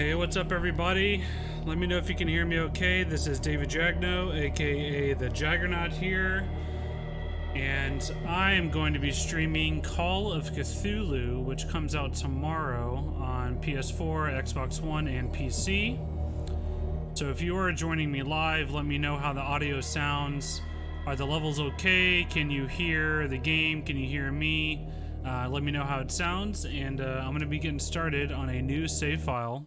Hey, what's up everybody? Let me know if you can hear me okay. This is David Jagno, aka the Jaggernaut here. And I am going to be streaming Call of Cthulhu, which comes out tomorrow on PS4, Xbox One, and PC. So if you are joining me live, let me know how the audio sounds. Are the levels okay? Can you hear the game? Can you hear me? Let me know how it sounds, and I'm going to be getting started on a new save file.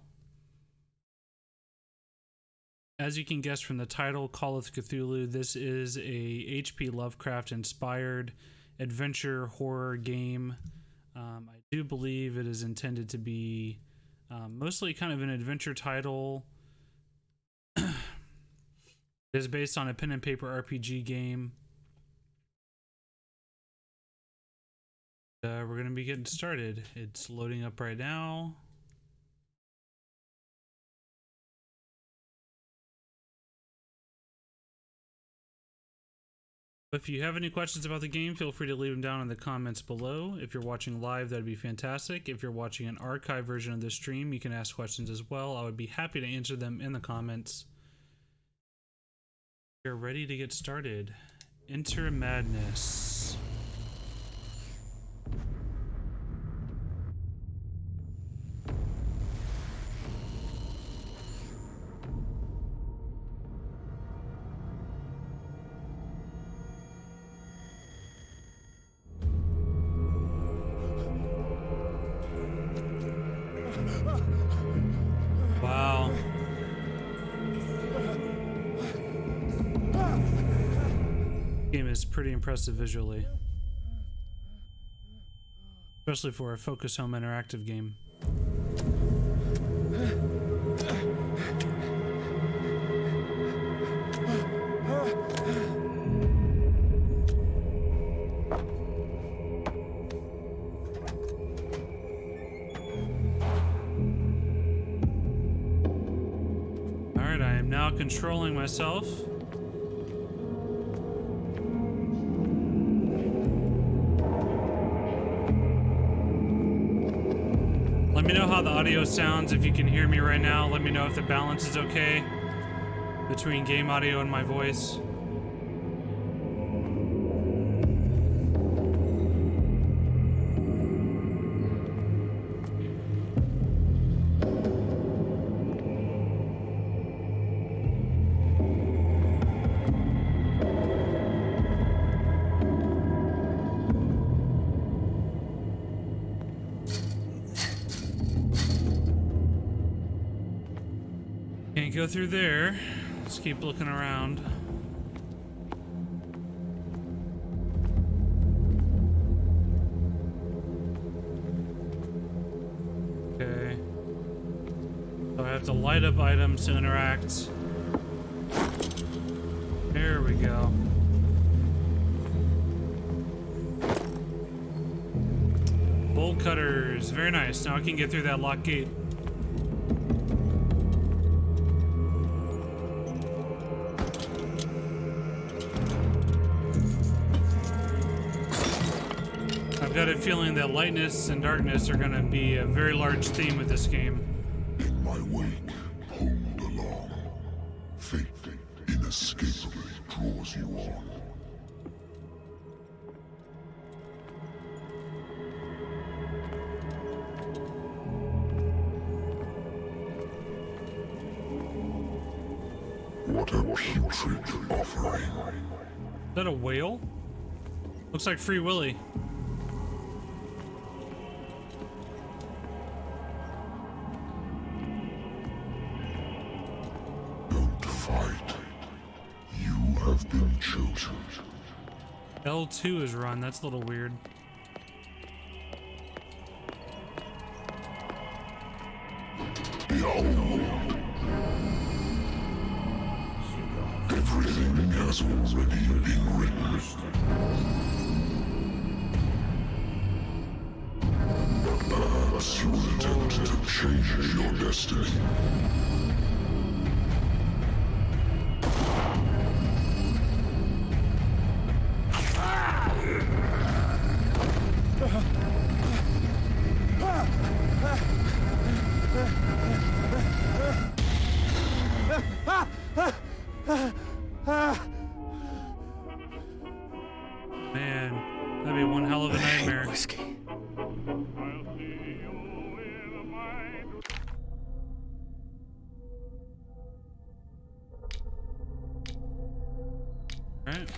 As you can guess from the title, Call of Cthulhu, this is a H.P. Lovecraft inspired adventure horror game. I do believe it is intended to be mostly kind of an adventure title. It is based on a pen and paper RPG game. We're going to be getting started. It's loading up right now. If you have any questions about the game, feel free to leave them down in the comments below. If you're watching live, that'd be fantastic. If you're watching an archive version of this stream, you can ask questions as well. I would be happy to answer them in the comments. You're ready to get started. Enter Madness. Wow. Game is pretty impressive visually, especially for a focus home interactive game. Alright, I am now controlling myself. Let me know how the audio sounds. If you can hear me right now, let me know if the balance is okay between game audio and my voice. Can't go through there. Let's keep looking around. Okay. So I have to light up items to interact. There we go. Bolt cutters. Very nice. Now I can get through that locked gate. I've got a feeling that lightness and darkness are going to be a very large theme with this game. In my wake, pulled along, fate inescapably draws you on. What a putrid offering. Is that a whale? Looks like Free Willy. Have been chosen. L2 is run. That's a little weird. Behold. Everything has already been written. Perhaps you will attempt to change your destiny. Man, that'd be one hell of a nightmare. Whiskey. Alright.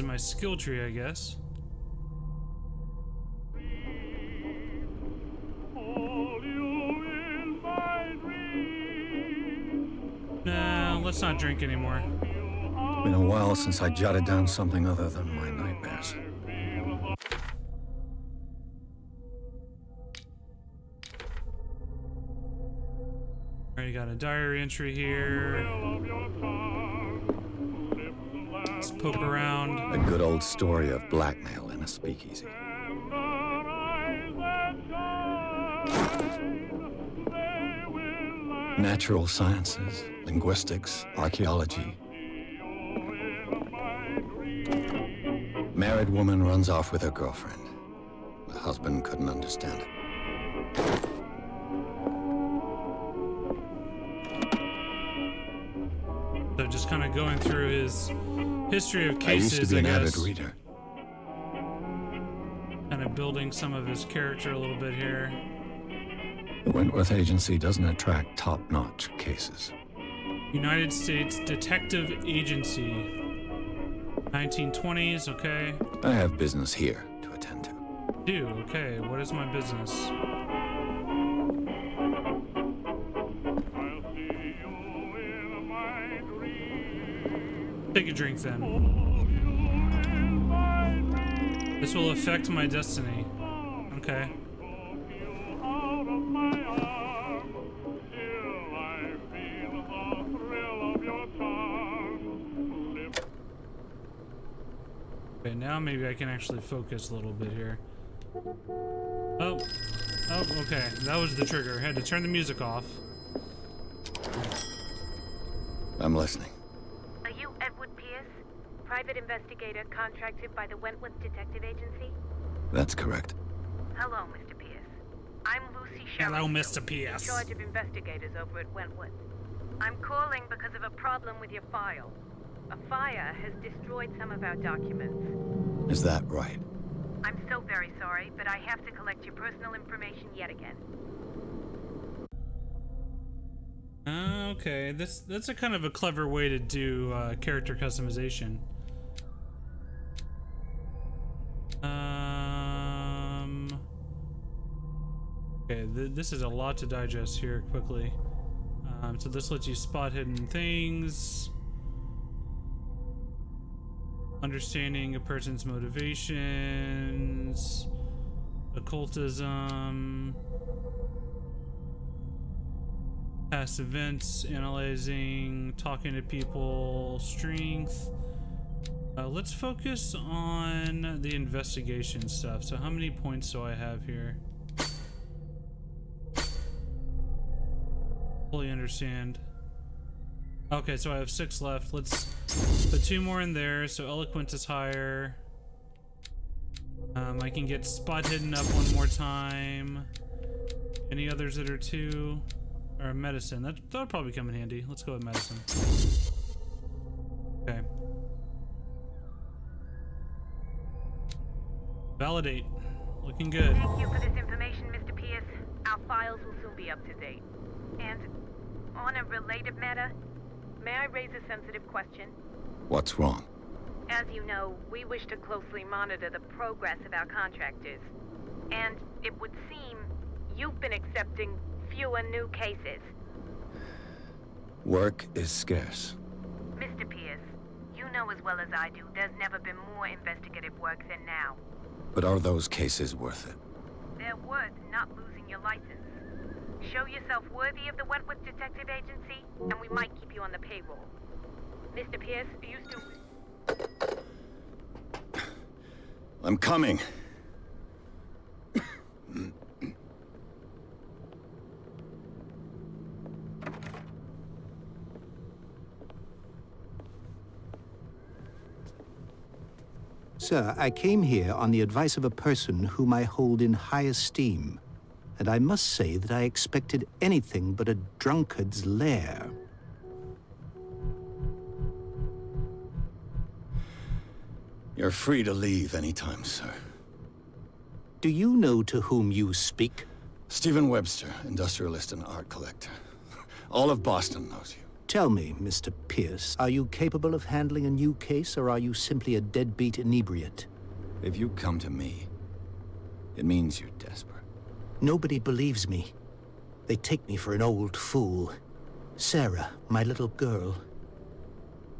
In my skill tree, I guess. Nah, let's not drink anymore. It's been a while since I jotted down something other than my nightmares. Alright, got a diary entry here. Let's poke around. A good old story of blackmail in a speakeasy. Natural sciences, linguistics, archaeology. Married woman runs off with her girlfriend. The husband couldn't understand it. So just kind of going through his history of cases, I used to be an avid reader. Kind of building some of his character a little bit here. The Wentworth Agency doesn't attract top-notch cases. United States Detective Agency. 1920s, okay. I have business here to attend to. Okay, what is my business? Take a drink then. This will affect my destiny. Okay. Okay, now maybe I can actually focus a little bit here. Oh, okay. That was the trigger. I had to turn the music off. I'm listening. Are you Edward Pierce, private investigator contracted by the Wentworth Detective Agency? That's correct. Hello, Mr. Pierce. I'm Lucy Sherry. Hello, Mr. Pierce. In charge of investigators over at Wentworth. I'm calling because of a problem with your file. A fire has destroyed some of our documents. Is that right? I'm so very sorry, but I have to collect your personal information yet again. Okay, that's a kind of a clever way to do character customization. Okay, this is a lot to digest here quickly. So this lets you spot hidden things. Understanding a person's motivations. Occultism. Past events, analyzing, talking to people, strength. Let's focus on the investigation stuff. So how many points do I have here? Fully understand. Okay, so I have 6 left. Let's put 2 more in there. So eloquent is higher. I can get spot hidden up 1 more time. Any others that are 2? Or medicine. That'll probably come in handy. Let's go with medicine. Okay. Validate. Looking good. Thank you for this information, Mr. Pierce. Our files will soon be up to date. And on a related matter, may I raise a sensitive question? What's wrong? As you know, we wish to closely monitor the progress of our contractors. And it would seem you've been accepting fewer new cases. Work is scarce. Mr. Pierce, you know as well as I do, there's never been more investigative work than now. But are those cases worth it? They're worth not losing your license. Show yourself worthy of the Wentworth Detective Agency, and we might keep you on the payroll. Mr. Pierce, are you still... I'm coming. Sir, I came here on the advice of a person whom I hold in high esteem, and I must say that I expected anything but a drunkard's lair. You're free to leave anytime, sir. Do you know to whom you speak? Stephen Webster, industrialist and art collector. All of Boston knows you. Tell me, Mr. Pierce, are you capable of handling a new case, or are you simply a deadbeat inebriate? If you come to me, it means you're desperate. Nobody believes me. They take me for an old fool. Sarah, my little girl.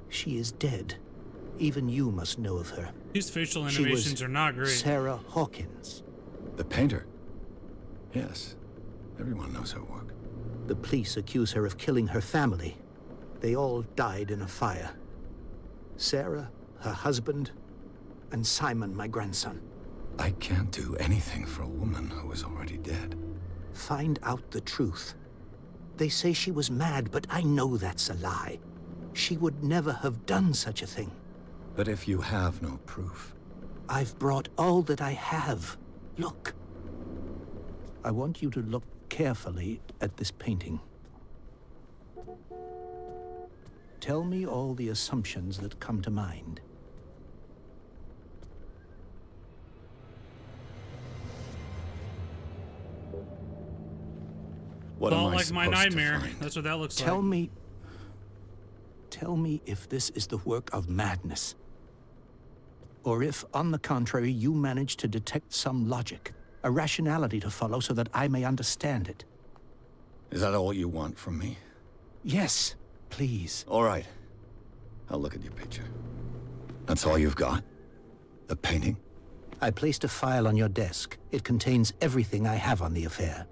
She is dead. Even you must know of her. These facial animations are not great. Sarah Hawkins. The painter? Yes. Everyone knows her work. The police accuse her of killing her family. They all died in a fire. Sarah, her husband, and Simon, my grandson. I can't do anything for a woman who is already dead. Find out the truth. They say she was mad, but I know that's a lie. She would never have done such a thing. But if you have no proof... I've brought all that I have. Look. I want you to look carefully at this painting. Tell me all the assumptions that come to mind. What am I like my supposed to nightmare. find? That's what that looks Tell like. Tell me if this is the work of madness. Or if, on the contrary, you manage to detect some logic, a rationality to follow so that I may understand it. Is that all you want from me? Yes, please. All right. I'll look at your picture. That's all you've got? The painting? I placed a file on your desk. It contains everything I have on the affair.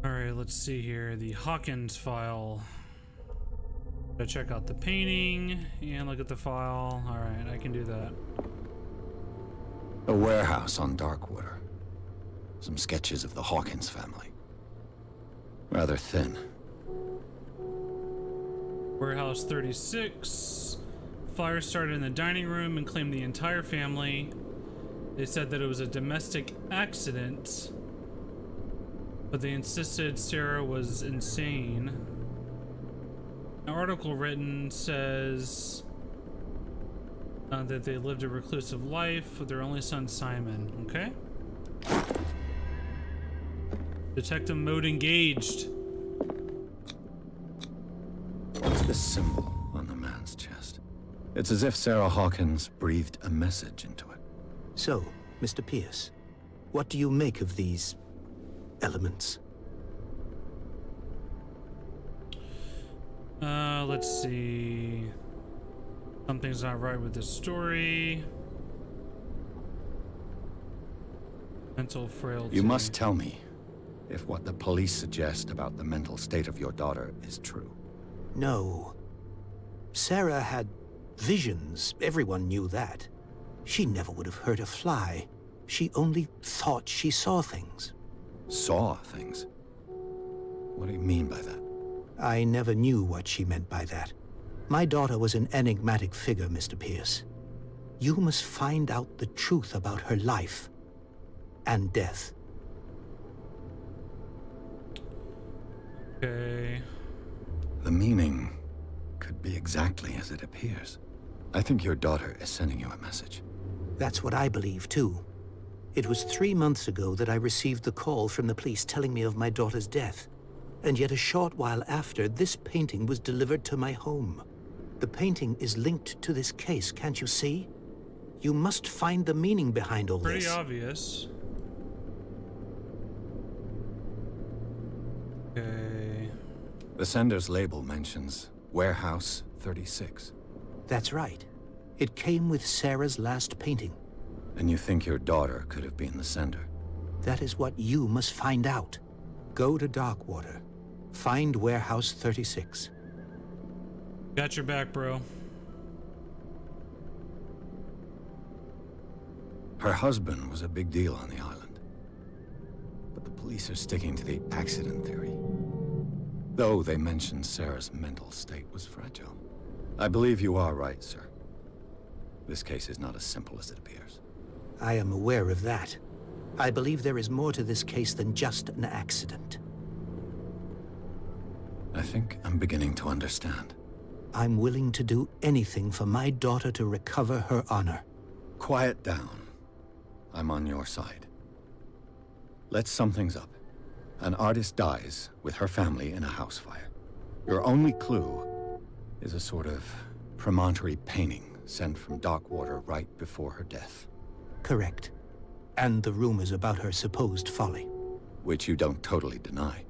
Alright, let's see here. The Hawkins file. Gotta check out the painting and look at the file. Alright, I can do that. A warehouse on Darkwater. Some sketches of the Hawkins family. Rather thin. Warehouse 36. Fire started in the dining room and claimed the entire family. They said that it was a domestic accident, but they insisted Sarah was insane. An article written says that they lived a reclusive life with their only son Simon. Okay. Detective mode engaged. What's this symbol on the man's chest? It's as if Sarah Hawkins breathed a message into it. So, Mr. Pierce, what do you make of these elements? Let's see. Something's not right with this story. Mental frailty. You must tell me if what the police suggest about the mental state of your daughter is true. No. Sarah had visions. Everyone knew that. She never would have hurt a fly. She only thought she saw things. Saw things? What do you mean by that? I never knew what she meant by that. My daughter was an enigmatic figure, Mr. Pierce. You must find out the truth about her life and death. Okay. The meaning could be exactly as it appears. I think your daughter is sending you a message. That's what I believe, too. It was 3 months ago that I received the call from the police telling me of my daughter's death. And yet a short while after, this painting was delivered to my home. The painting is linked to this case, can't you see? You must find the meaning behind all Pretty this. obvious. Okay. The sender's label mentions Warehouse 36. That's right. It came with Sarah's last painting. And you think your daughter could have been the sender? That is what you must find out. Go to Darkwater. Find Warehouse 36. Got your back, bro. Her husband was a big deal on the island. But the police are sticking to the accident theory. Though they mentioned Sarah's mental state was fragile. I believe you are right, sir. This case is not as simple as it appears. I am aware of that. I believe there is more to this case than just an accident. I think I'm beginning to understand. I'm willing to do anything for my daughter to recover her honor. Quiet down. I'm on your side. Let's sum things up. An artist dies with her family in a house fire. Your only clue is a sort of promontory painting sent from Darkwater right before her death. Correct. And the rumors about her supposed folly. Which you don't totally deny.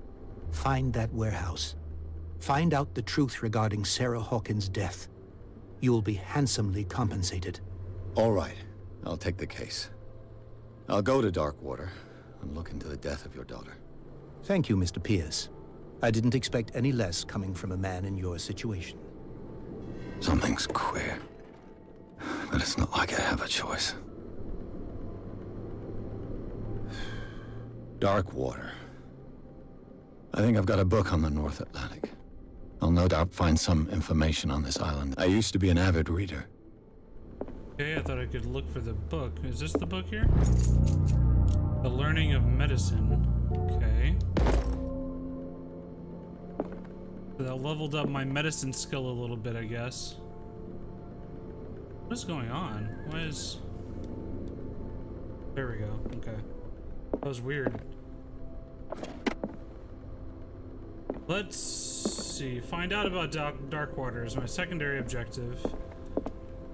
Find that warehouse. Find out the truth regarding Sarah Hawkins' death. You will be handsomely compensated. All right. I'll take the case. I'll go to Darkwater and look into the death of your daughter. Thank you, Mr. Pierce. I didn't expect any less coming from a man in your situation. Something's queer. But it's not like I have a choice. Darkwater. I think I've got a book on the North Atlantic. I'll no doubt find some information on this island. I used to be an avid reader. Okay, I thought I could look for the book. Is this the book here? The Learning of Medicine. Okay. So that leveled up my medicine skill a little bit, I guess. What is going on? Why is... There we go. Okay. That was weird. Let's see. Find out about Darkwater is my secondary objective.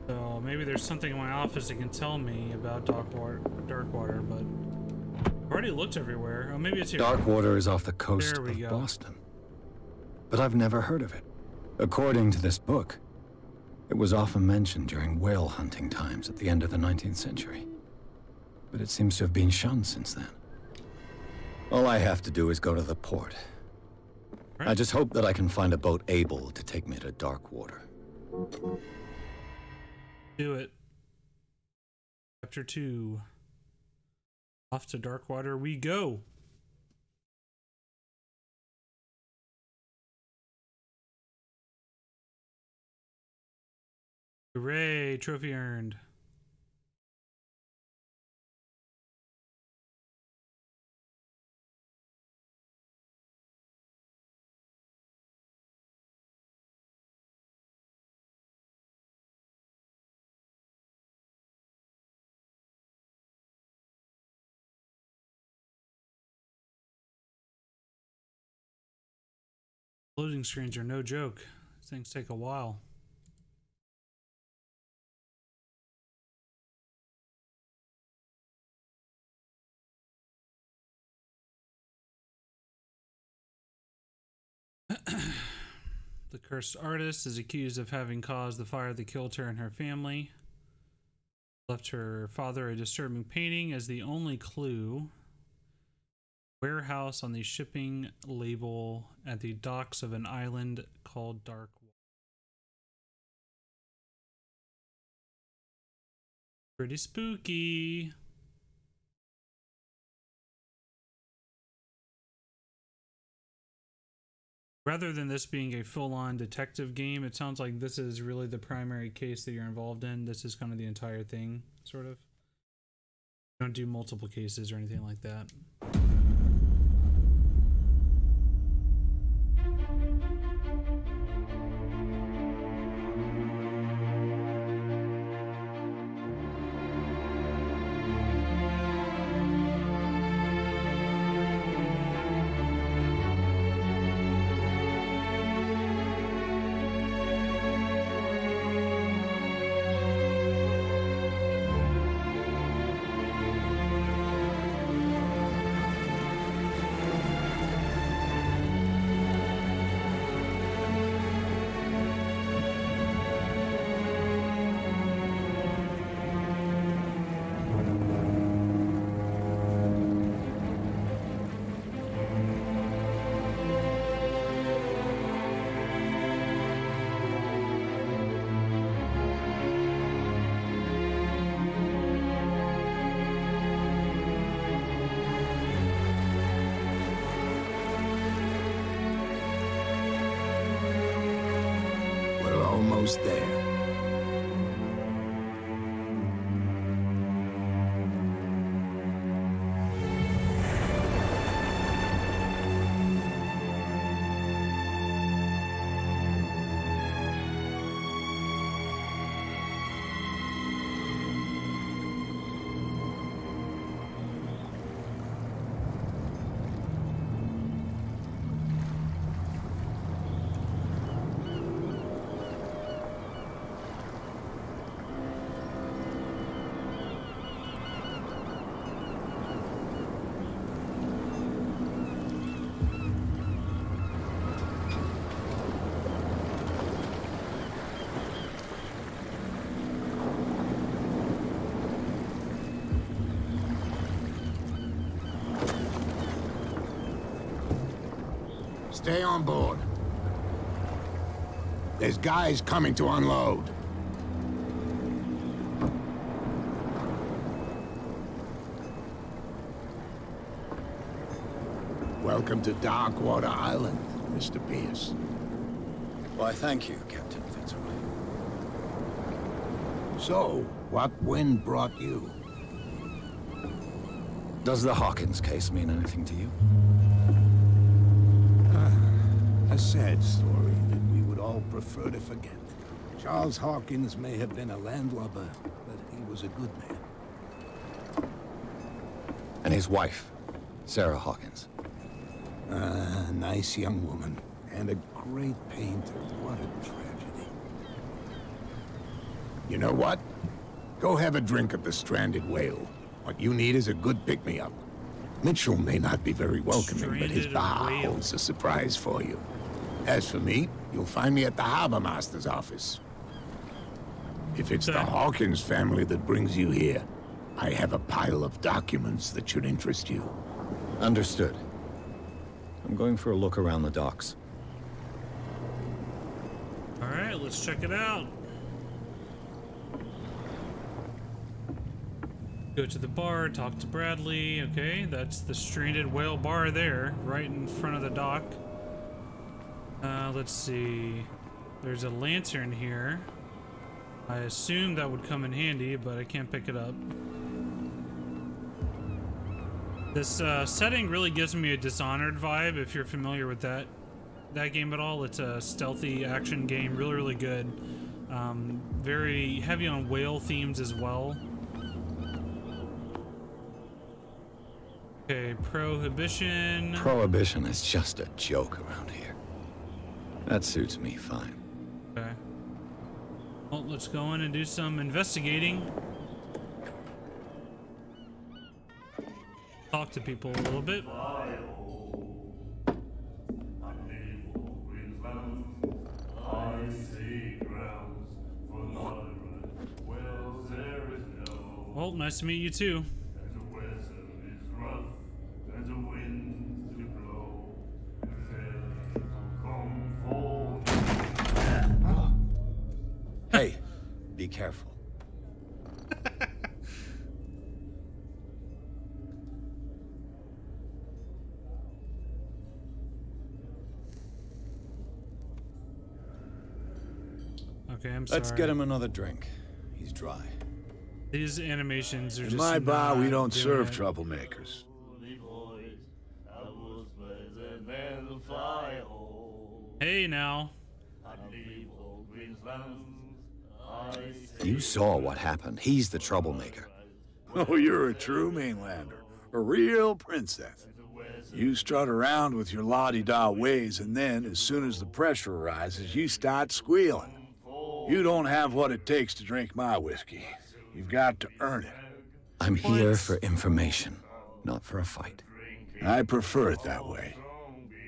So maybe there's something in my office that can tell me about Darkwater, but I've already looked everywhere. Oh, maybe it's here. Darkwater is off the coast There we of go. Boston. But I've never heard of it. According to this book, it was often mentioned during whale hunting times at the end of the 19th century. But it seems to have been shunned since then. All I have to do is go to the port. Right. I just hope that I can find a boat able to take me to Darkwater. Do it. Chapter 2. Off to Darkwater we go. Hooray, trophy earned. Loading screens are no joke. Things take a while. The cursed artist is accused of having caused the fire that killed her and her family. Left her father a disturbing painting as the only clue. Warehouse on the shipping label at the docks of an island called Darkwater. Pretty spooky. Rather than this being a full-on detective game, it sounds like this is really the primary case that you're involved in. This is kind of the entire thing, sort of. You don't do multiple cases or anything like that. Almost there. Stay on board. There's guys coming to unload. Welcome to Darkwater Island, Mr. Pierce. Why, thank you, Captain Fitzroy. So, what wind brought you? Does the Hawkins case mean anything to you? A sad story that we would all prefer to forget. Charles Hawkins may have been a landlubber, but he was a good man. And his wife, Sarah Hawkins. Nice young woman. And a great painter. What a tragedy. You know what? Go have a drink at the Stranded Whale. What you need is a good pick-me-up. Mitchell may not be very welcoming, but his bar holds a surprise for you. As for me, you'll find me at the Harbor Master's office. If it's the Hawkins family that brings you here, I have a pile of documents that should interest you. Understood. I'm going for a look around the docks. Alright, let's check it out. Go to the bar, talk to Bradley. Okay, that's the Stranded Whale bar there, right in front of the dock. Let's see. There's a lantern here. I assume that would come in handy, but I can't pick it up. This setting really gives me a Dishonored vibe, if you're familiar with that game at all. It's a stealthy action game, really good. Very heavy on whale themes as well. Okay, Prohibition. Prohibition is just a joke around here. That suits me fine. Okay. Well, let's go in and do some investigating. Talk to people a little bit. Well, nice to meet you too. Hey, be careful. Okay, I'm sorry. Let's get him another drink. He's dry. These animations are just In my bar, we don't serve it. troublemakers. Hey, now. You saw what happened. He's the troublemaker. Oh, you're a true mainlander. A real princess. You strut around with your la-di-da ways, and then, as soon as the pressure arises, you start squealing. You don't have what it takes to drink my whiskey. You've got to earn it. I'm here for information, not for a fight. I prefer it that way.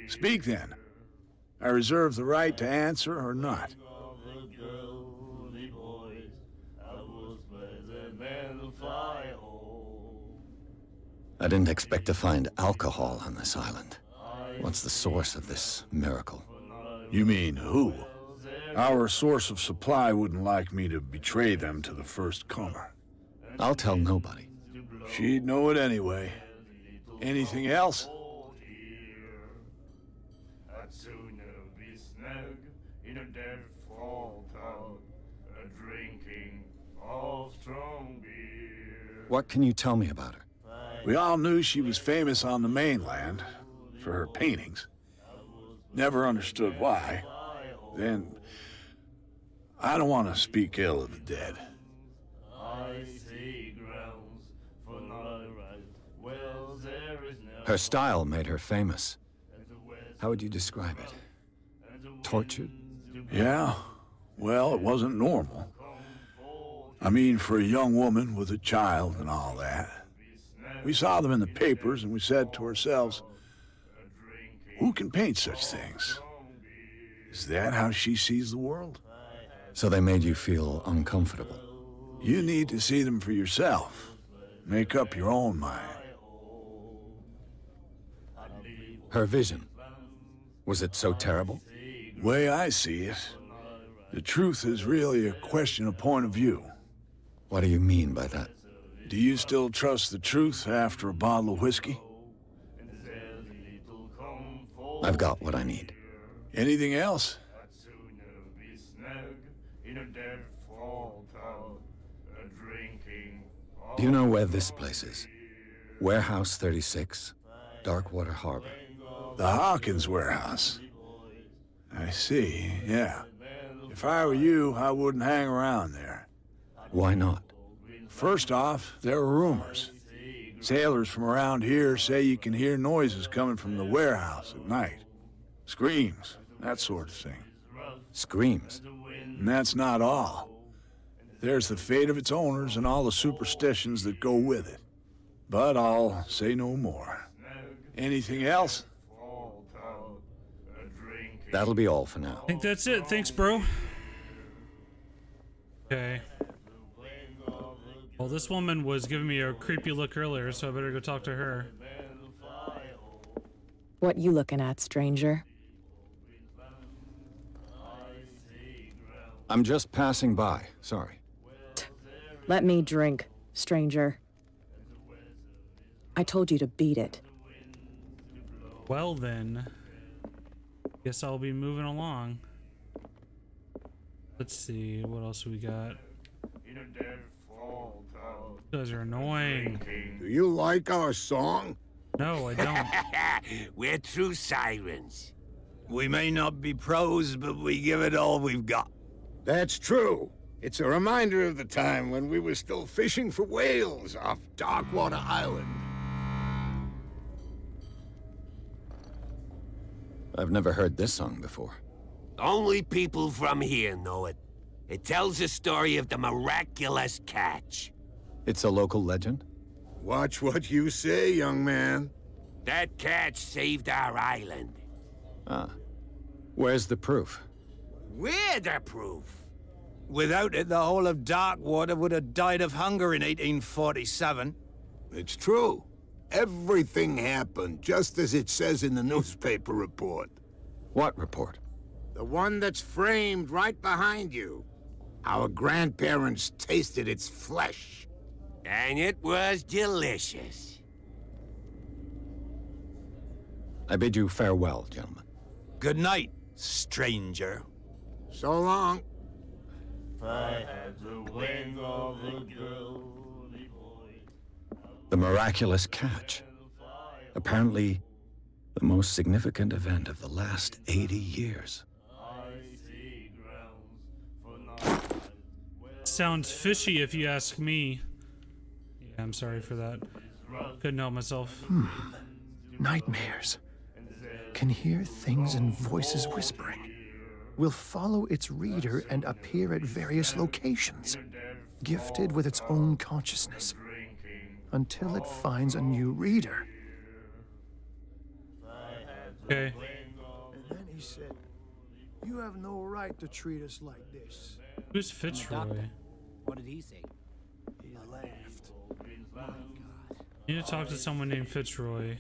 Speak then. I reserve the right to answer or not. I didn't expect to find alcohol on this island. What's the source of this miracle? You mean who? Our source of supply wouldn't like me to betray them to the first comer. I'll tell nobody. She'd know it anyway. Anything else? What can you tell me about her? We all knew she was famous on the mainland for her paintings. Never understood why. Then, I don't want to speak ill of the dead. Her style made her famous. How would you describe it? Tortured? Yeah, well, it wasn't normal. I mean, for a young woman with a child and all that. We saw them in the papers and we said to ourselves, who can paint such things? Is that how she sees the world? So they made you feel uncomfortable? You need to see them for yourself. Make up your own mind. Her vision. Was it so terrible? The way I see it, the truth is really a question of point of view. What do you mean by that? Do you still trust the truth after a bottle of whiskey? I've got what I need. Anything else? Do you know where this place is? Warehouse 36, Darkwater Harbor. The Hawkins warehouse. I see, yeah. If I were you, I wouldn't hang around there. Why not? First off, there are rumors. Sailors from around here say you can hear noises coming from the warehouse at night. Screams, that sort of thing. Screams? And that's not all. There's the fate of its owners and all the superstitions that go with it. But I'll say no more. Anything else? That'll be all for now. I think that's it. Thanks, bro. Okay. Well, this woman was giving me a creepy look earlier, so I better go talk to her. What you looking at, stranger? I'm just passing by. Sorry. Let me drink, stranger. I told you to beat it. Well then, guess I'll be moving along. Let's see, what else we got? You guys are annoying. Do you like our song? No, I don't. We're true sirens. We may not be pros, but we give it all we've got. That's true. It's a reminder of the time when we were still fishing for whales off Darkwater Island. I've never heard this song before. Only people from here know it. It tells the story of the miraculous catch. It's a local legend? Watch what you say, young man. That catch saved our island. Ah. Where's the proof? We're the proof. Without it, the whole of Darkwater would have died of hunger in 1847. It's true. Everything happened just as it says in the newspaper report. What report? The one that's framed right behind you. Our grandparents tasted its flesh. And it was delicious. I bid you farewell, gentlemen. Good night, stranger. So long. The miraculous catch. Apparently, the most significant event of the last 80 years. Sounds fishy if you ask me. Yeah, I'm sorry for that. Couldn't help myself. Nightmares. Can hear things and voices whispering. Will follow its reader and appear at various locations, gifted with its own consciousness, until it finds a new reader. Okay. And then he said, "You have no right to treat us like this." Who's Fitzroy? What did he say? He laughed. My God. I need to talk to someone named Fitzroy.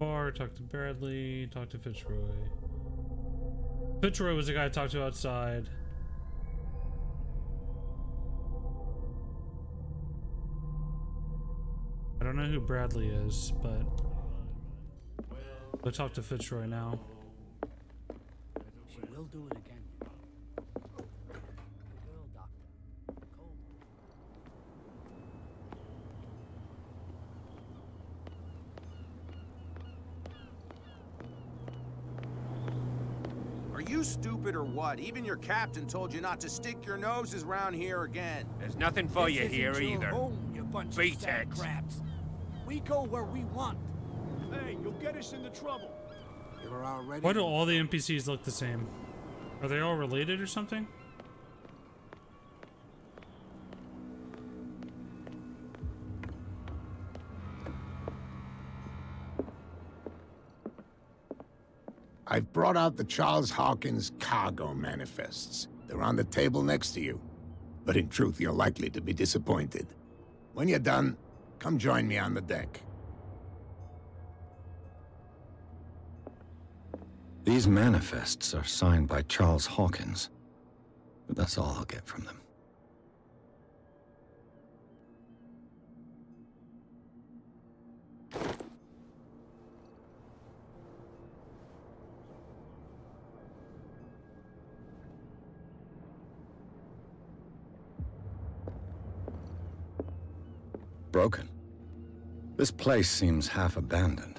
Or talk to Bradley, talk to Fitzroy. Fitzroy was the guy I talked to outside. I don't know who Bradley is, but we'll talk to Fitzroy now. She will do it again. Girl doctor. Cold. Are you stupid or what? Even your captain told you not to stick your noses around here again. There's nothing for you here either. You bunch Beat of sad it. crabs. We go where we want. Hey, you'll get us into trouble. You're already... Why do all the NPCs look the same? Are they all related or something? I've brought out the Charles Hawkins cargo manifests. They're on the table next to you. But in truth, you're likely to be disappointed. When you're done, come join me on the deck. These manifests are signed by Charles Hawkins, but that's all I'll get from them. Broken. This place seems half abandoned.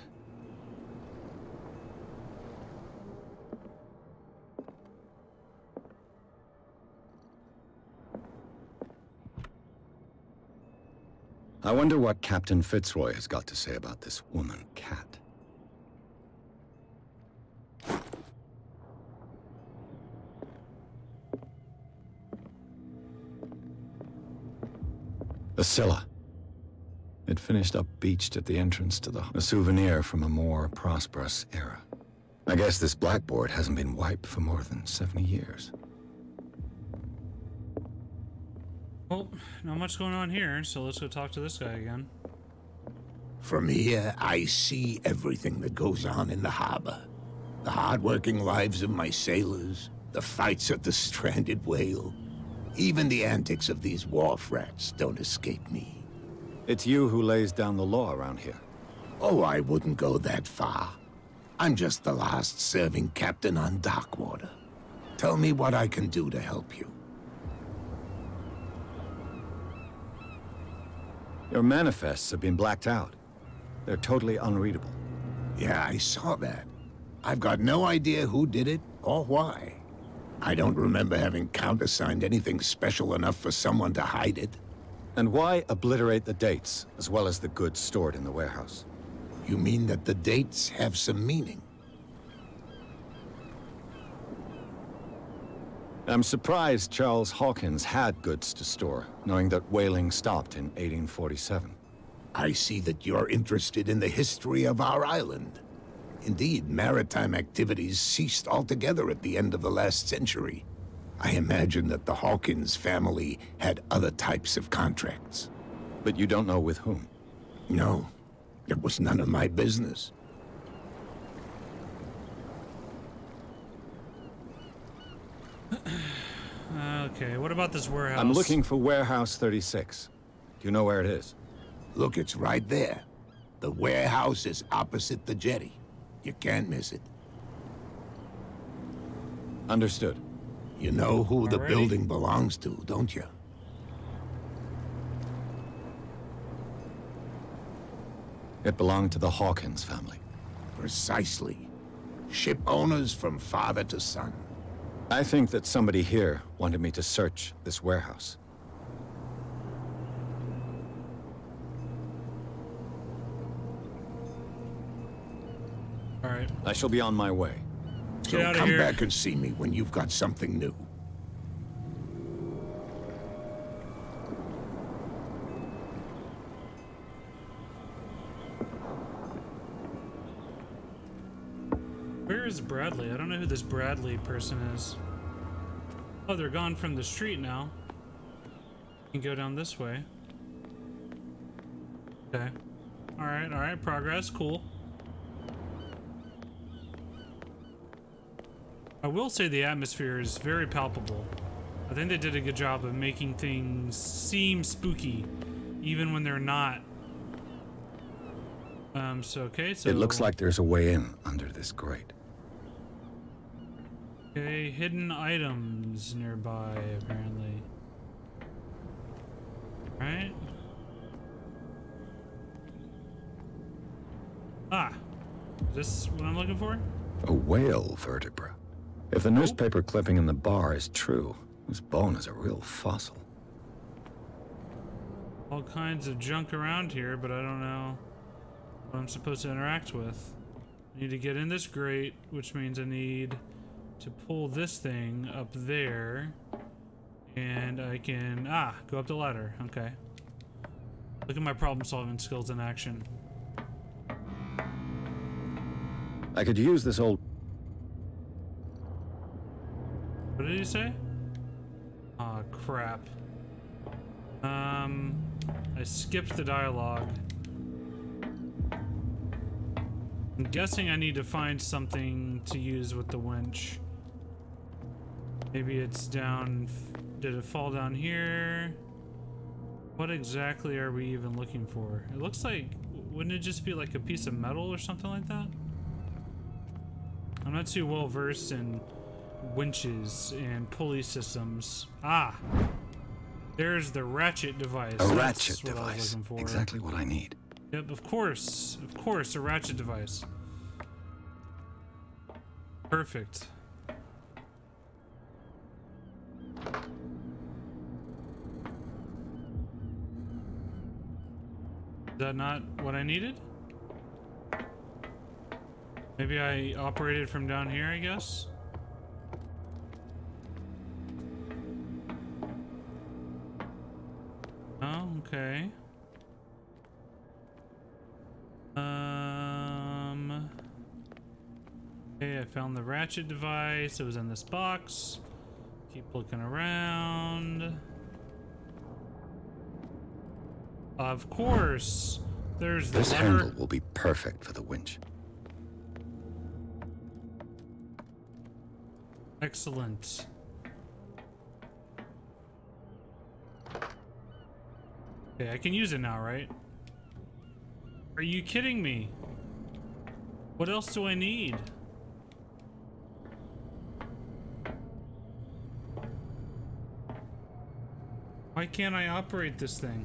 I wonder what Captain Fitzroy has got to say about this woman cat. The Scylla. It finished up beached at the entrance to a souvenir from a more prosperous era. I guess this blackboard hasn't been wiped for more than 70 years. Well, not much going on here, so let's go talk to this guy again. From here, I see everything that goes on in the harbor. The hard-working lives of my sailors, the fights at the stranded whale. Even the antics of these wharf rats don't escape me. It's you who lays down the law around here. Oh, I wouldn't go that far. I'm just the last serving captain on Darkwater. Tell me what I can do to help you. Your manifests have been blacked out. They're totally unreadable. Yeah, I saw that. I've got no idea who did it or why. I don't remember having countersigned anything special enough for someone to hide it. And why obliterate the dates, as well as the goods stored in the warehouse? You mean that the dates have some meaning? I'm surprised Charles Hawkins had goods to store, knowing that whaling stopped in 1847. I see that you're interested in the history of our island. Indeed, maritime activities ceased altogether at the end of the last century. I imagine that the Hawkins family had other types of contracts. But you don't know with whom? No, it was none of my business. Okay, what about this warehouse? I'm looking for Warehouse 36. Do you know where it is? Look, it's right there. The warehouse is opposite the jetty. You can't miss it. Understood. You know who the building belongs to, don't you? It belonged to the Hawkins family. Precisely. Ship owners from father to son. I think that somebody here wanted me to search this warehouse. All right. I shall be on my way. So come back and see me when you've got something new. Where is Bradley? I don't know who this Bradley person is. Oh, they're gone from the street now. You can go down this way. Okay. Alright, progress, cool. I will say the atmosphere is very palpable. I think they did a good job of making things seem spooky, even when they're not. So It looks like there's a way in under this grate. Okay, hidden items nearby, apparently. Right? Ah! Is this what I'm looking for? A whale vertebra. If the newspaper clipping in the bar is true, this bone is a real fossil. All kinds of junk around here, but I don't know what I'm supposed to interact with. I need to get in this grate, which means I need to pull this thing up there. And I can, go up the ladder. Okay. Look at my problem-solving skills in action. I could use this old... What did he say? Aw, crap. I skipped the dialogue. I'm guessing I need to find something to use with the winch. Maybe it's down. Did it fall down here? What exactly are we even looking for? It looks like, wouldn't it just be like a piece of metal or something like that? I'm not too well versed in winches and pulley systems. Ah! There's the ratchet device. A That's ratchet what device. I was looking for. Exactly what I need. Yep, of course, a ratchet device. Perfect. Is that not what I needed? Maybe I operated from down here, I guess? Oh, okay. Okay, I found the ratchet device. It was in this box. Keep looking around. Of course, there's the This lever. handle will be perfect for the winch. Excellent. Okay, I can use it now, right? Are you kidding me? What else do I need? Why can't I operate this thing?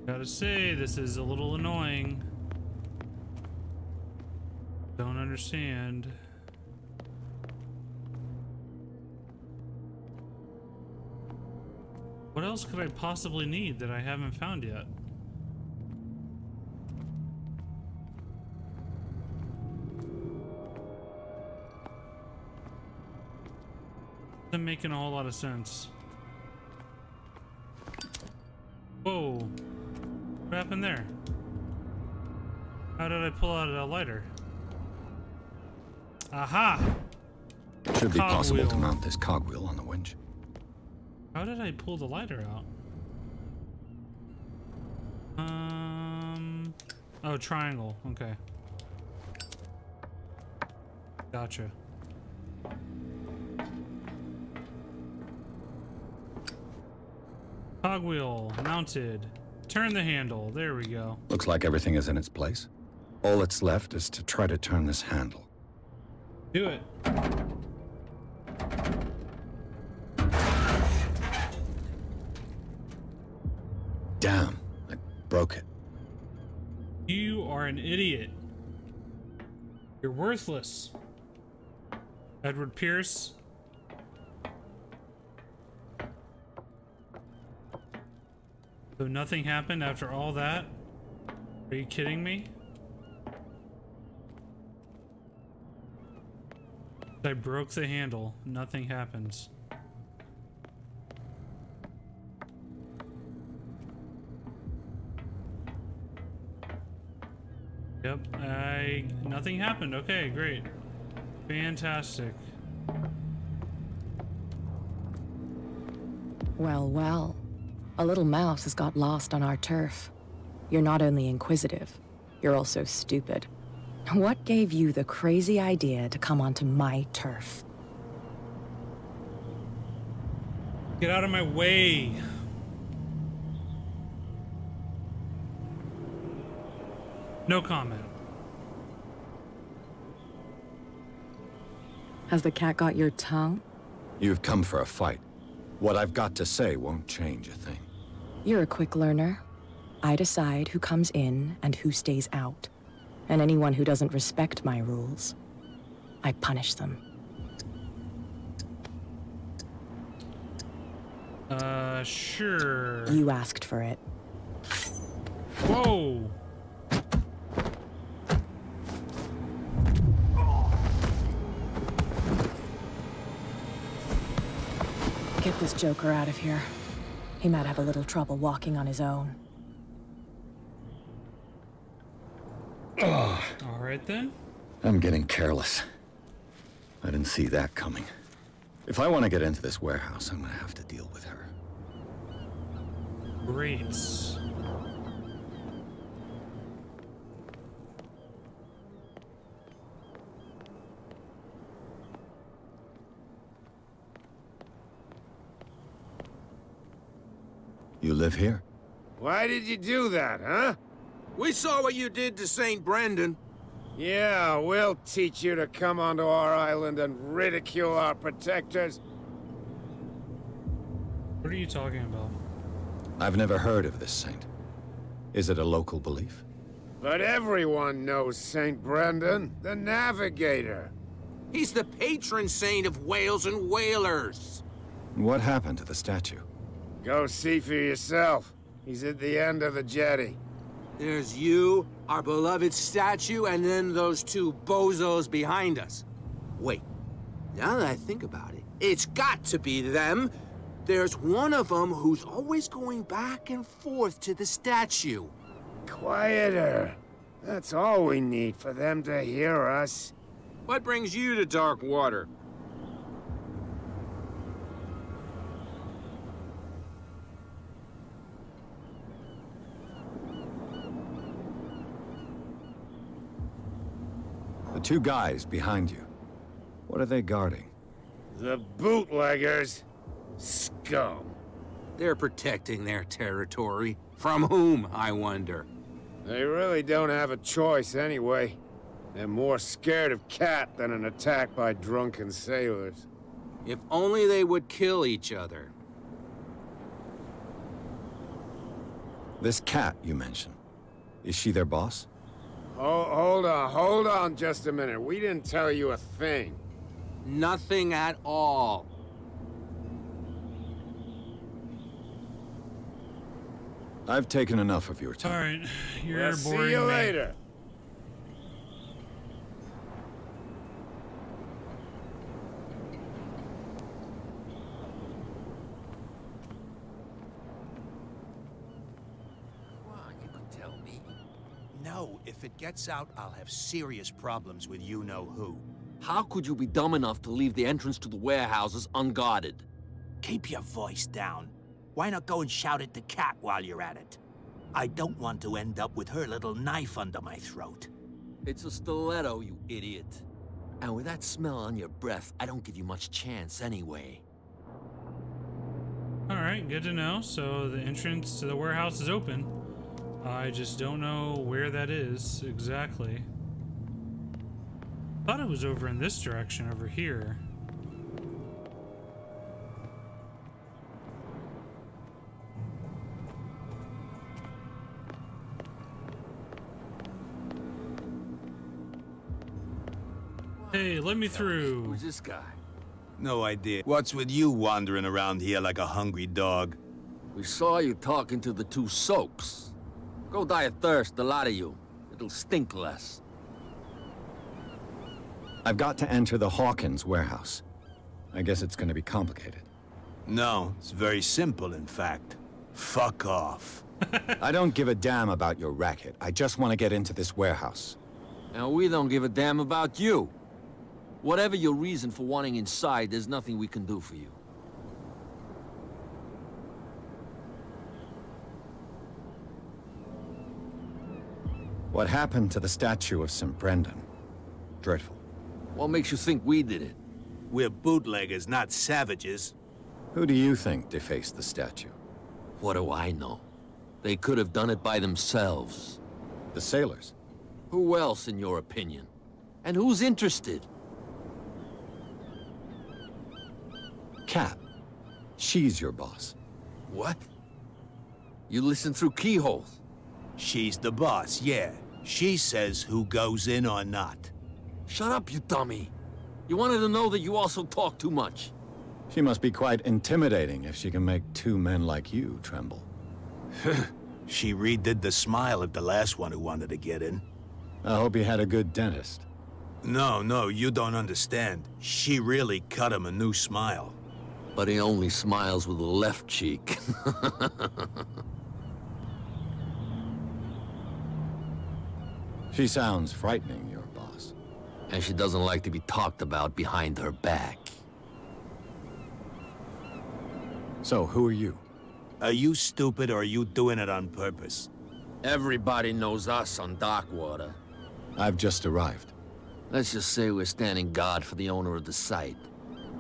Gotta say, this is a little annoying. Don't understand. What else could I possibly need that I haven't found yet? Isn't making a whole lot of sense. Whoa. What happened there? How did I pull out a lighter? Aha! It should be possible to Cogwheel. mount this cogwheel on the winch. How did I pull the lighter out? Oh, triangle. Okay. Gotcha. Cogwheel mounted. Turn the handle. There we go. Looks like everything is in its place. All that's left is to try to turn this handle. Do it. Damn, I broke it. You are an idiot. You're worthless. Edward Pierce. So nothing happened after all that? Are you kidding me? I broke the handle. Nothing happens. Yep, nothing happened. Okay, great. Fantastic. Well, well. A little mouse has got lost on our turf. You're not only inquisitive, you're also stupid. What gave you the crazy idea to come onto my turf? Get out of my way. No comment. Has the cat got your tongue? You've come for a fight. What I've got to say won't change a thing. You're a quick learner. I decide who comes in and who stays out. And anyone who doesn't respect my rules, I punish them. Sure. You asked for it. Whoa. Get this joker out of here. He might have a little trouble walking on his own. All right then. I'm getting careless. I didn't see that coming. If I want to get into this warehouse, I'm gonna have to deal with her. Great. You live here? Why did you do that, huh? We saw what you did to St. Brendan. Yeah, we'll teach you to come onto our island and ridicule our protectors. What are you talking about? I've never heard of this saint. Is it a local belief? But everyone knows St. Brendan, the Navigator. He's the patron saint of whales and whalers. What happened to the statue? Go see for yourself. He's at the end of the jetty. There's you, our beloved statue, and then those two bozos behind us. Wait, now that I think about it, it's got to be them. There's one of them who's always going back and forth to the statue. Quieter. That's all we need for them to hear us. What brings you to Darkwater? The two guys behind you. What are they guarding? The bootleggers. Scum. They're protecting their territory. From whom, I wonder? They really don't have a choice anyway. They're more scared of Cat than an attack by drunken sailors. If only they would kill each other. This Cat you mentioned. Is she their boss? Oh, hold on just a minute. We didn't tell you a thing. Nothing at all. I've taken enough of your time. All right, you're We'll boring see you me. later. Come on, you could tell me. No, if it gets out, I'll have serious problems with you-know-who. How could you be dumb enough to leave the entrance to the warehouses unguarded? Keep your voice down. Why not go and shout at the Cat while you're at it? I don't want to end up with her little knife under my throat. It's a stiletto, you idiot. And with that smell on your breath, I don't give you much chance anyway. All right, good to know. So the entrance to the warehouse is open. I just don't know where that is exactly. Thought it was over in this direction over here. Hey, let me through. Who's this guy? No idea. What's with you wandering around here like a hungry dog? We saw you talking to the two soaks. Go die of thirst, the lot of you. It'll stink less. I've got to enter the Hawkins warehouse. I guess it's gonna be complicated. No, it's very simple, in fact. Fuck off. I don't give a damn about your racket. I just want to get into this warehouse. And we don't give a damn about you. Whatever your reason for wanting inside, there's nothing we can do for you. What happened to the statue of St. Brendan? Dreadful. What makes you think we did it? We're bootleggers, not savages. Who do you think defaced the statue? What do I know? They could have done it by themselves. The sailors? Who else, in your opinion? And who's interested? Cat. She's your boss. What? You listen through keyholes? She's the boss, yeah. She says who goes in or not. Shut up, you dummy. You wanted to know that you also talk too much. She must be quite intimidating if she can make two men like you tremble. She redid the smile at the last one who wanted to get in. I hope you had a good dentist. No, you don't understand. She really cut him a new smile. But he only smiles with the left cheek. She sounds frightening, your boss. And she doesn't like to be talked about behind her back. So, who are you? Are you stupid or are you doing it on purpose? Everybody knows us on Darkwater. I've just arrived. Let's just say we're standing guard for the owner of the site.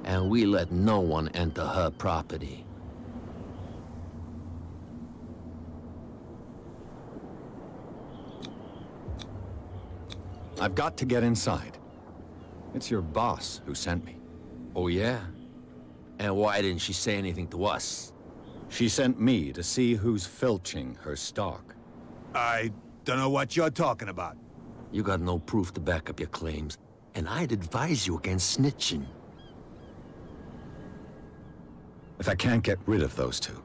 And we let no one enter her property. I've got to get inside. It's your boss who sent me. Oh, yeah? And why didn't she say anything to us? She sent me to see who's filching her stock. I don't know what you're talking about. You got no proof to back up your claims, and I'd advise you against snitching. If I can't get rid of those two,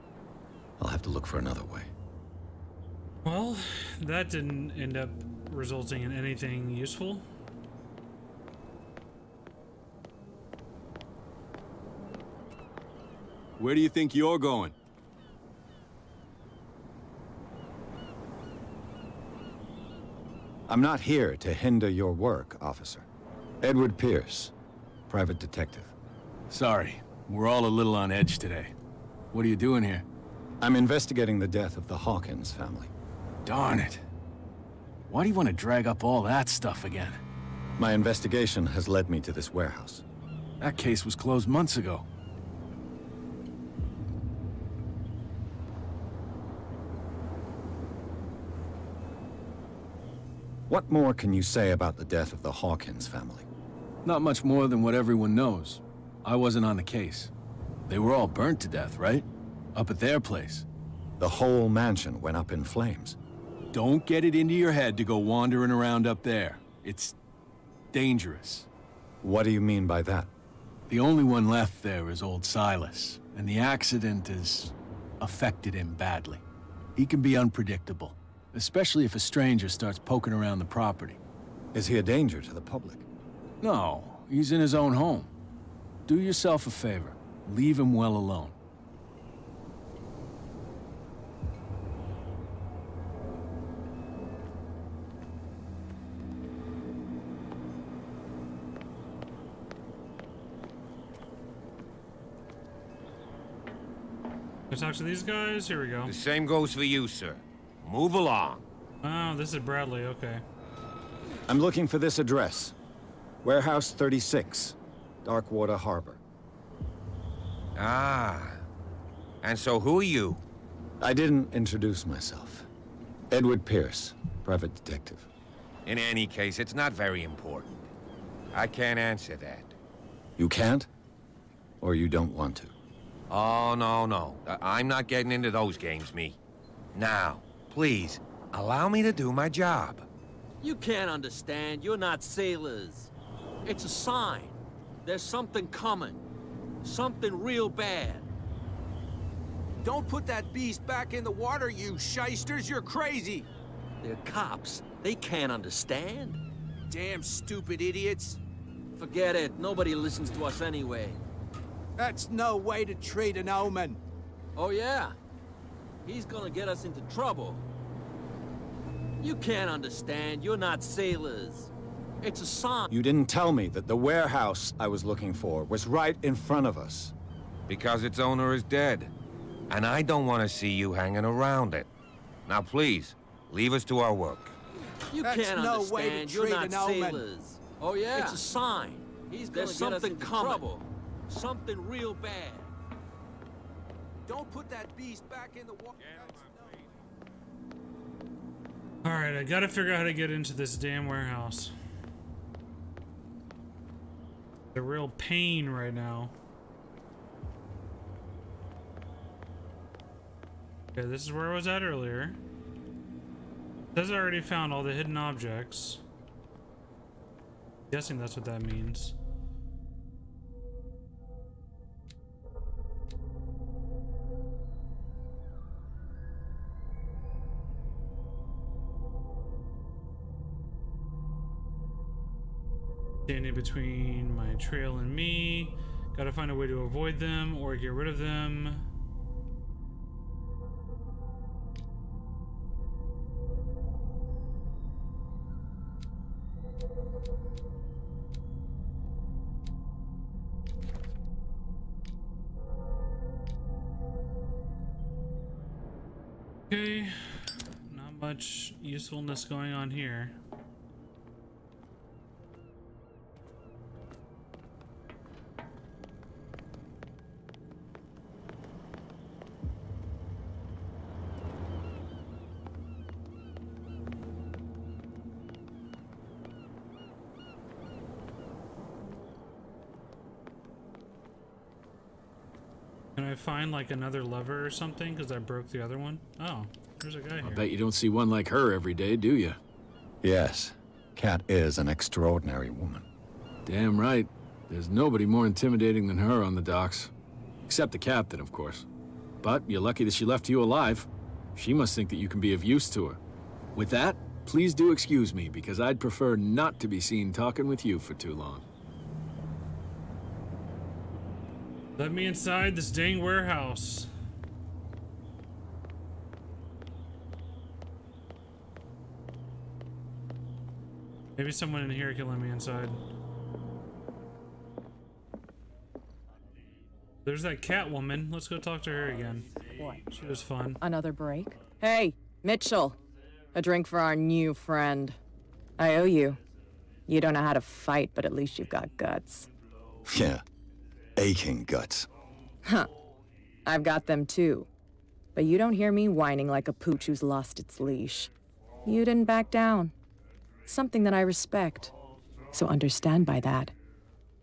I'll have to look for another way. Well, that didn't end up resulting in anything useful. Where do you think you're going? I'm not here to hinder your work, officer. Edward Pierce, private detective. Sorry, we're all a little on edge today. What are you doing here? I'm investigating the death of the Hawkins family. Darn it. Why do you want to drag up all that stuff again? My investigation has led me to this warehouse. That case was closed months ago. What more can you say about the death of the Hawkins family? Not much more than what everyone knows. I wasn't on the case. They were all burnt to death, right? Up at their place. The whole mansion went up in flames. Don't get it into your head to go wandering around up there. It's dangerous. What do you mean by that? The only one left there is old Silas, and the accident has affected him badly. He can be unpredictable, especially if a stranger starts poking around the property. Is he a danger to the public? No, he's in his own home. Do yourself a favor. Leave him well alone. Can I talk to these guys? Here we go. The same goes for you, sir. Move along. Oh, this is Bradley, okay. I'm looking for this address. Warehouse 36, Darkwater Harbor. Ah. And so who are you? I didn't introduce myself. Edward Pierce, private detective. In any case, it's not very important. I can't answer that. You can't? Or you don't want to? Oh, no. I'm not getting into those games, me. Now, please, allow me to do my job. You can't understand. You're not sailors. It's a sign. There's something coming. Something real bad. Don't put that beast back in the water, you shysters. You're crazy. They're cops. They can't understand. Damn stupid idiots. Forget it. Nobody listens to us anyway. That's no way to treat an omen. Oh, yeah? He's gonna get us into trouble. You can't understand. You're not sailors. It's a sign. You didn't tell me that the warehouse I was looking for was right in front of us. Because its owner is dead. And I don't want to see you hanging around it. Now, please, leave us to our work. You That's can't no understand. way to You're treat not an omen. sailors. Oh, yeah? It's a sign. He's gonna get us into trouble. Something real bad. Don't put that beast back in the water. Alright, I gotta figure out how to get into this damn warehouse. A real pain right now. Okay, this is where I was at earlier. It says I already found all the hidden objects. Guessing that's what that means. Standing between my trail and me. Gotta find a way to avoid them or get rid of them. Okay, not much usefulness going on here. Can I find like another lever or something? Because I broke the other one. Oh, there's a guy here. I bet you don't see one like her every day, do you? Yes, Kat is an extraordinary woman. Damn right. There's nobody more intimidating than her on the docks. Except the captain, of course. But you're lucky that she left you alive. She must think that you can be of use to her. With that, please do excuse me, because I'd prefer not to be seen talking with you for too long. Let me inside this dang warehouse. Maybe someone in here can let me inside. There's that cat woman. Let's go talk to her again. What? She was fun. Another break? Hey, Mitchell. A drink for our new friend. I owe you. You don't know how to fight, but at least you've got guts. Yeah. Aching guts. Huh. I've got them too. But you don't hear me whining like a pooch who's lost its leash. You didn't back down. Something that I respect. So understand by that.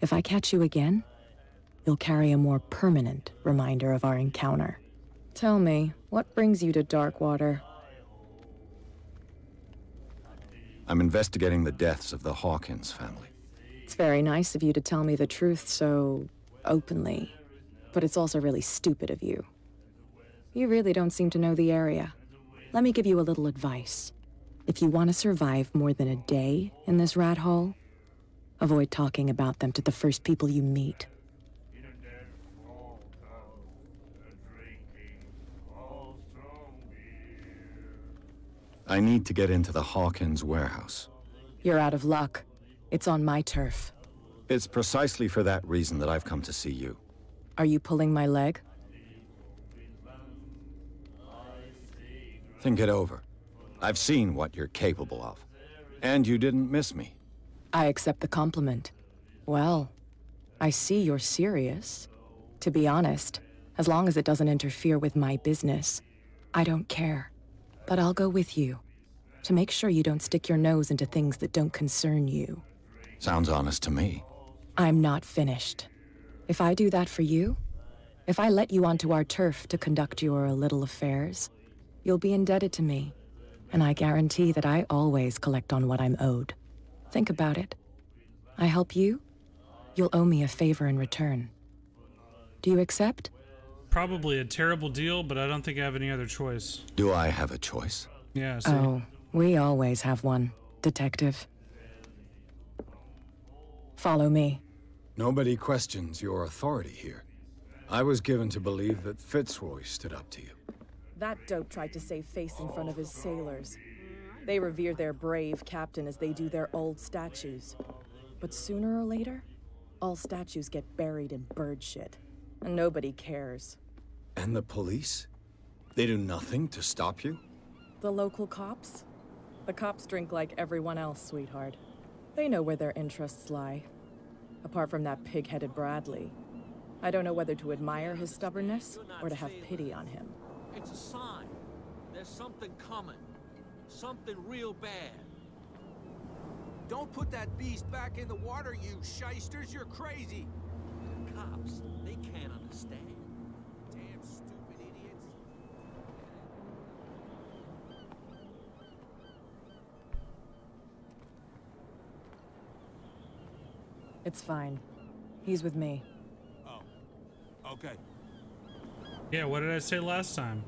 If I catch you again, you'll carry a more permanent reminder of our encounter. Tell me, what brings you to Darkwater? I'm investigating the deaths of the Hawkins family. It's very nice of you to tell me the truth so openly, but it's also really stupid of you. You really don't seem to know the area. Let me give you a little advice. If you want to survive more than a day in this rat hole, avoid talking about them to the first people you meet. I need to get into the Hawkins warehouse. You're out of luck. It's on my turf. It's precisely for that reason that I've come to see you. Are you pulling my leg? Think it over. I've seen what you're capable of. And you didn't miss me. I accept the compliment. Well, I see you're serious. To be honest, as long as it doesn't interfere with my business, I don't care. But I'll go with you, to make sure you don't stick your nose into things that don't concern you. Sounds honest to me. I'm not finished. If I do that for you, if I let you onto our turf to conduct your little affairs, you'll be indebted to me, and I guarantee that I always collect on what I'm owed. Think about it. I help you, you'll owe me a favor in return. Do you accept? Probably a terrible deal, but I don't think I have any other choice. Do I have a choice? Yeah, see? Oh, we always have one, Detective. Follow me. Nobody questions your authority here. I was given to believe that Fitzroy stood up to you. That dope tried to save face in front of his sailors. They revere their brave captain as they do their old statues. But sooner or later, all statues get buried in bird shit. And nobody cares. And the police? They do nothing to stop you? The local cops? The cops drink like everyone else, sweetheart. They know where their interests lie. Apart from that pig-headed Bradley. I don't know whether to admire his stubbornness or to have pity on him. It's a sign. There's something coming. Something real bad. Don't put that beast back in the water, you shysters. You're crazy. The cops, they can't understand. Damn stupid idiots. It's fine. He's with me. Oh. Okay. Yeah, what did I say last time?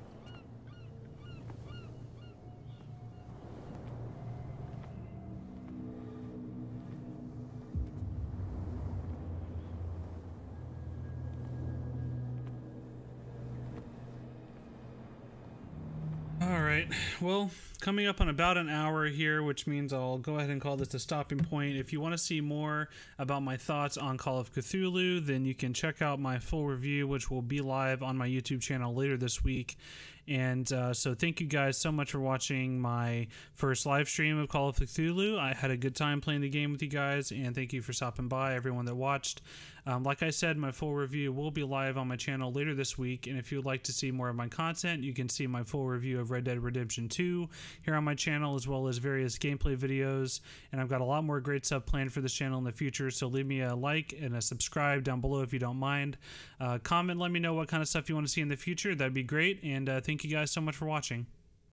Alright, well, coming up on about an hour here, which means I'll go ahead and call this a stopping point. If you want to see more about my thoughts on Call of Cthulhu, then you can check out my full review, which will be live on my YouTube channel later this week. And so thank you guys so much for watching my first live stream of Call of Cthulhu. I had a good time playing the game with you guys, and thank you for stopping by, everyone that watched. Like I said, my full review will be live on my channel later this week, and if you would like to see more of my content, you can see my full review of Red Dead Redemption 2 here on my channel, as well as various gameplay videos, and I've got a lot more great stuff planned for this channel in the future, so leave me a like and a subscribe down below if you don't mind. Comment, let me know what kind of stuff you want to see in the future. That'd be great, and thank you guys so much for watching.